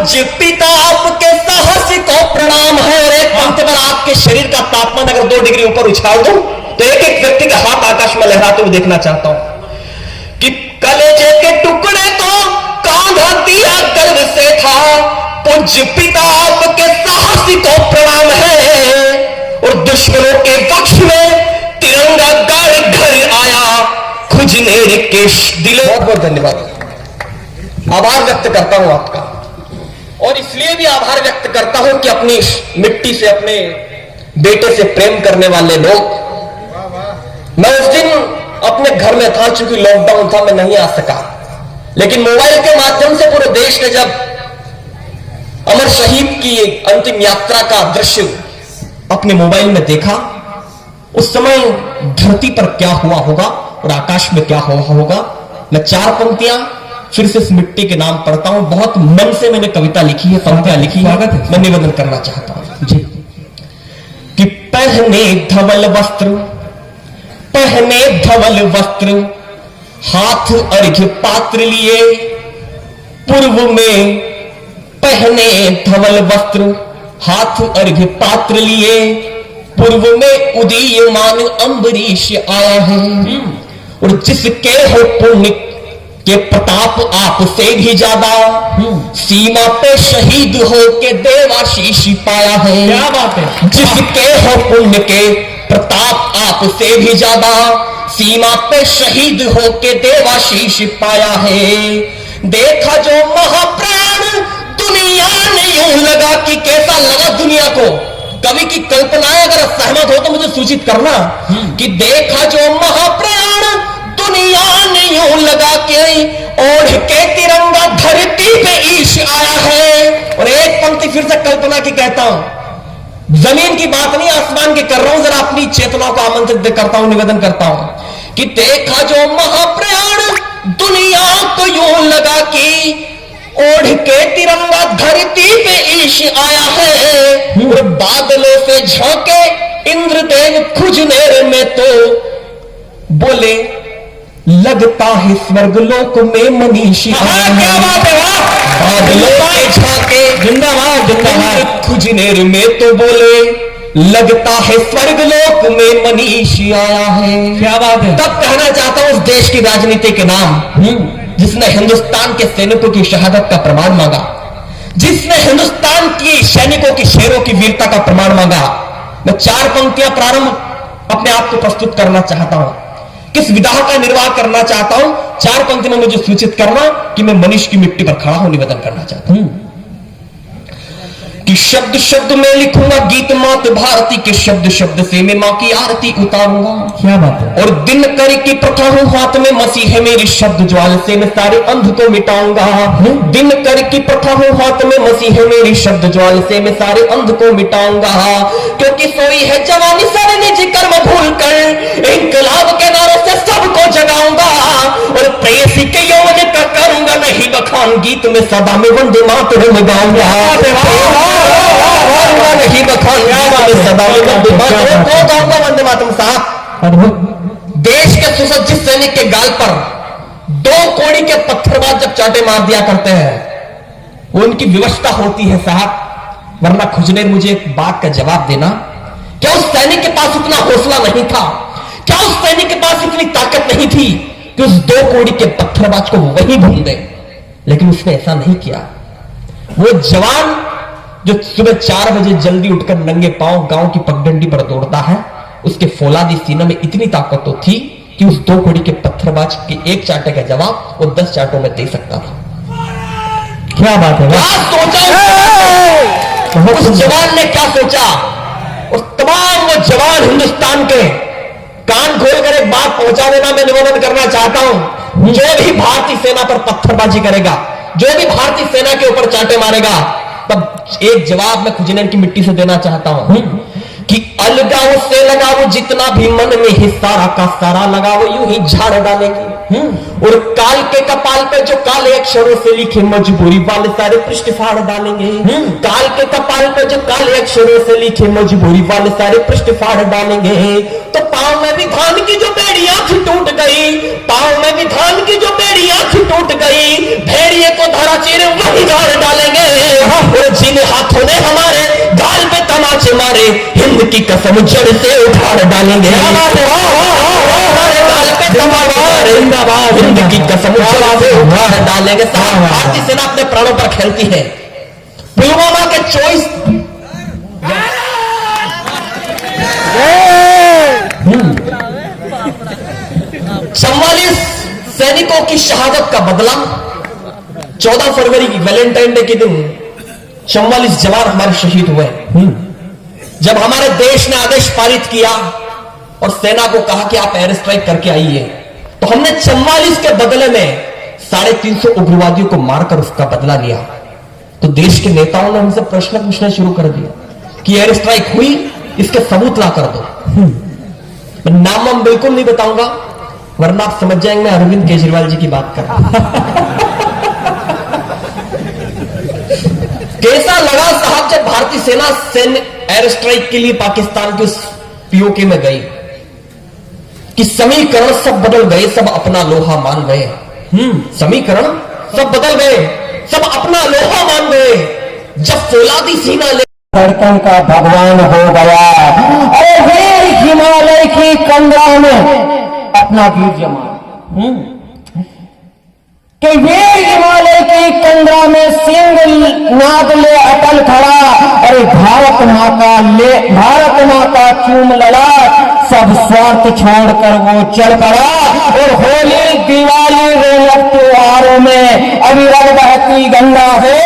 पूज्य पिता आपके साहस को प्रणाम है। और एक पंक्ति पर आपके शरीर का तापमान अगर 2 डिग्री ऊपर उछाल दूं तो एक एक व्यक्ति का हाथ आकाश में लहराते हुए देखना चाहता हूं कि कलेजे के टुकड़े को कांधा दिया गर्व से था। पूज्य पिता आपके साहस को प्रणाम है। और दुश्मनों के पक्ष में तिरंगा गाड़ घर आया खुजनेर के दिल। बहुत बहुत धन्यवाद, आभार व्यक्त करता हूं आपका। और इसलिए भी आभार व्यक्त करता हूं कि अपनी मिट्टी से, अपने बेटे से प्रेम करने वाले लोग, मैं उस दिन अपने घर में था, चूंकि लॉकडाउन था मैं नहीं आ सका, लेकिन मोबाइल के माध्यम से पूरे देश ने जब अमर शहीद की अंतिम यात्रा का दृश्य अपने मोबाइल में देखा, उस समय धरती पर क्या हुआ होगा और आकाश में क्या हुआ होगा। मैं 4 पंक्तियां फिर से इस मिट्टी के नाम पढ़ता हूं। बहुत मन से मैंने कविता लिखी है, पंक्तियां लिखी है, मैं निवेदन करना चाहता हूं जी कि पहने धवल वस्त्र हाथ अर्घ्य पात्र लिए पूर्व में। पहने धवल वस्त्र हाथ अर्घ्य पात्र लिए पूर्व में उदीयमान अम्बरीश आया है। और जिसके हो पुण्य के प्रताप आपसे भी ज्यादा सीमा पे शहीद हो के देवाशीष पाया है। क्या बात है। जिसके हो पुण्य के प्रताप आपसे भी ज्यादा सीमा पे शहीद हो के देवाशीष पाया है। देखा जो महाप्राण दुनिया ने यूं लगा कि कैसा लगा दुनिया को। कवि की कल्पनाएं अगर सहमत हो तो मुझे सूचित करना कि देखा जो महाप्राण दुनिया ने यूं लगा के ओढ़ के तिरंगा धरती पे ईश आया है। और एक पंक्ति फिर से कल्पना की कहता हूं, जमीन की बात नहीं आसमान की कर रहा हूं, जरा अपनी चेतनाओं को आमंत्रित करता हूं, निवेदन करता हूं कि देखा जो महाप्राण दुनिया को यूं लगा कि ओढ़ के तिरंगा धरती पे ईश आया है। और बादलों से झोंके इंद्रदेव खुजनेर में तो बोले लगता है स्वर्गलोक में मनीषी आया है। बादलों से झोंके जिंदाबाद जिंदाबाद खुजनेर में तो बोले लगता है स्वर्गलोक में मनीषी आया है। क्या बात है। तब कहना चाहता हूं उस देश की राजनीति के नाम जिसने हिंदुस्तान के सैनिकों की शहादत का प्रमाण मांगा, जिसने हिंदुस्तान की सैनिकों की शेरों की वीरता का प्रमाण मांगा। मैं 4 पंक्तियां प्रारंभ अपने आप को प्रस्तुत करना चाहता हूं, किस विधा का निर्वाह करना चाहता हूं। 4 पंक्ति में मुझे सूचित करना कि मैं मनीष की मिट्टी पर खड़ा हूं, निवेदन करना चाहता हूं कि शब्द शब्द में लिखूंगा गीत मात भारती के शब्द शब्द से मैं मां की आरती उतारूंगा। क्या बात है। और दिन कर की प्रथा हूं हाथ में मसीह मेरी शब्द ज्वाल से मैं सारे अंध को मिटाऊंगा। दिन कर की प्रथा हूं हाथ में मसीह मेरी शब्द ज्वाल से मैं सारे अंध को मिटाऊंगा। क्योंकि सोई है जवानी सारे निजी कर्म भूल कर इंकलाब के नारों से सबको जगाऊंगा। और प्रेयसी के यौवन का करूंगा नहीं बखान, गीत में सदा में वंदे मातरम गाऊंगा। नहीं बखान सदा में वंदे मातरम साहब। देश के सुसज्जित सैनिक के गाल पर 2 कौड़ी के पत्थरबाज जब चाटे मार दिया करते हैं वो उनकी विवशता होती है साहब। वरना खुजनेर मुझे एक बात का जवाब देना, क्या उस सैनिक के पास इतना हौसला नहीं था, क्या उस सैनिक के पास इतनी ताकत नहीं थी कि उस 2 कौड़ी के पत्थरबाज को वही भून दे। लेकिन उसने ऐसा नहीं किया। वो जवान जो सुबह 4 बजे जल्दी उठकर नंगे पांव गांव की पगडंडी पर दौड़ता है, उसके फौलादी सीने में इतनी ताकत तो थी कि उस 2 कौड़ी के पत्थरबाज के एक चाटे का जवाब वो 10 चाटों में दे सकता था। क्या बात है। क्या सोचा उस जवान ने, क्या सोचा। और तमाम वो जवान हिंदुस्तान के कान खोलकर एक बात पहुंचा देना मैं निवेदन करना चाहता हूं। जो भी भारतीय सेना पर पत्थरबाजी करेगा, जो भी भारतीय सेना के ऊपर चाटे मारेगा, तब एक जवाब मैं खुजनेर की मिट्टी से देना चाहता हूं कि अलगाओ से लगाओ जितना भी मन में ही सारा का सारा लगाओ यूं ही झाड़ डालेंगे। और काल के कपाल पे जो काले अक्षरों से लिखे मजबूरी वाले सारे पृष्ठ फाड़ डालेंगे। काल के कपाल पे जो काले अक्षरों से लिखे मजबूरी वाले सारे पृष्ठ फाड़ डालेंगे। तो पांव में भी धान की जो बेड़ी आंख टूट गई, पांव में भी धान की जो बेड़ी आंख टूट गई, भेड़िए को धरा चीर वही गाड़ डालेंगे। ने हाथों ने हमारे गाल पे तमाचे मारे, हिंद की कसम जड़ से उखाड़ डालेंगे। हमारे गाल पे तमाचे मारे, हिंद की कसम जड़ से उखाड़ डालेंगे। साहब, भारतीय सेना अपने प्राणों पर खेलती है। पुलवामा के 24 44 सैनिकों की शहादत का बदला 14 फरवरी की वैलेंटाइन डे के दिन 44 जवान हमारे शहीद हुए। जब हमारे देश ने आदेश पारित किया और सेना को कहा कि आप एयर स्ट्राइक करके आइए, तो हमने 44 के बदले में 350 उग्रवादियों को मारकर उसका बदला लिया। तो देश के नेताओं ने हमसे प्रश्न पूछना शुरू कर दिया कि एयर स्ट्राइक हुई, इसके सबूत ला कर दो। मैं नाम हम बिल्कुल नहीं बताऊंगा, वरना आप समझ जाएंगे मैं अरविंद केजरीवाल जी की बात कर रहा हूं। कैसा लगा साहब जब भारतीय सेना सैन्य एयर स्ट्राइक के लिए पाकिस्तान के उस पीओके में गई कि समीकरण सब बदल गए, सब अपना लोहा मान गए। समीकरण सब बदल गए, सब अपना लोहा मान गए। जब फौलादी सीना ले धड़कन का भगवान हो गया, अरे वीर हिमालय की कंदरा में अपना वीर जमा कि वीर हिमालय की कंदरा में सिंह नाद ले अटल खड़ा। अरे भारत माँ का चूम लड़ा, सब स्वार्थ छोड़कर वो चल पड़ा। और होली दिवाली रौनक त्योहारों में अविरल बहती गंगा है।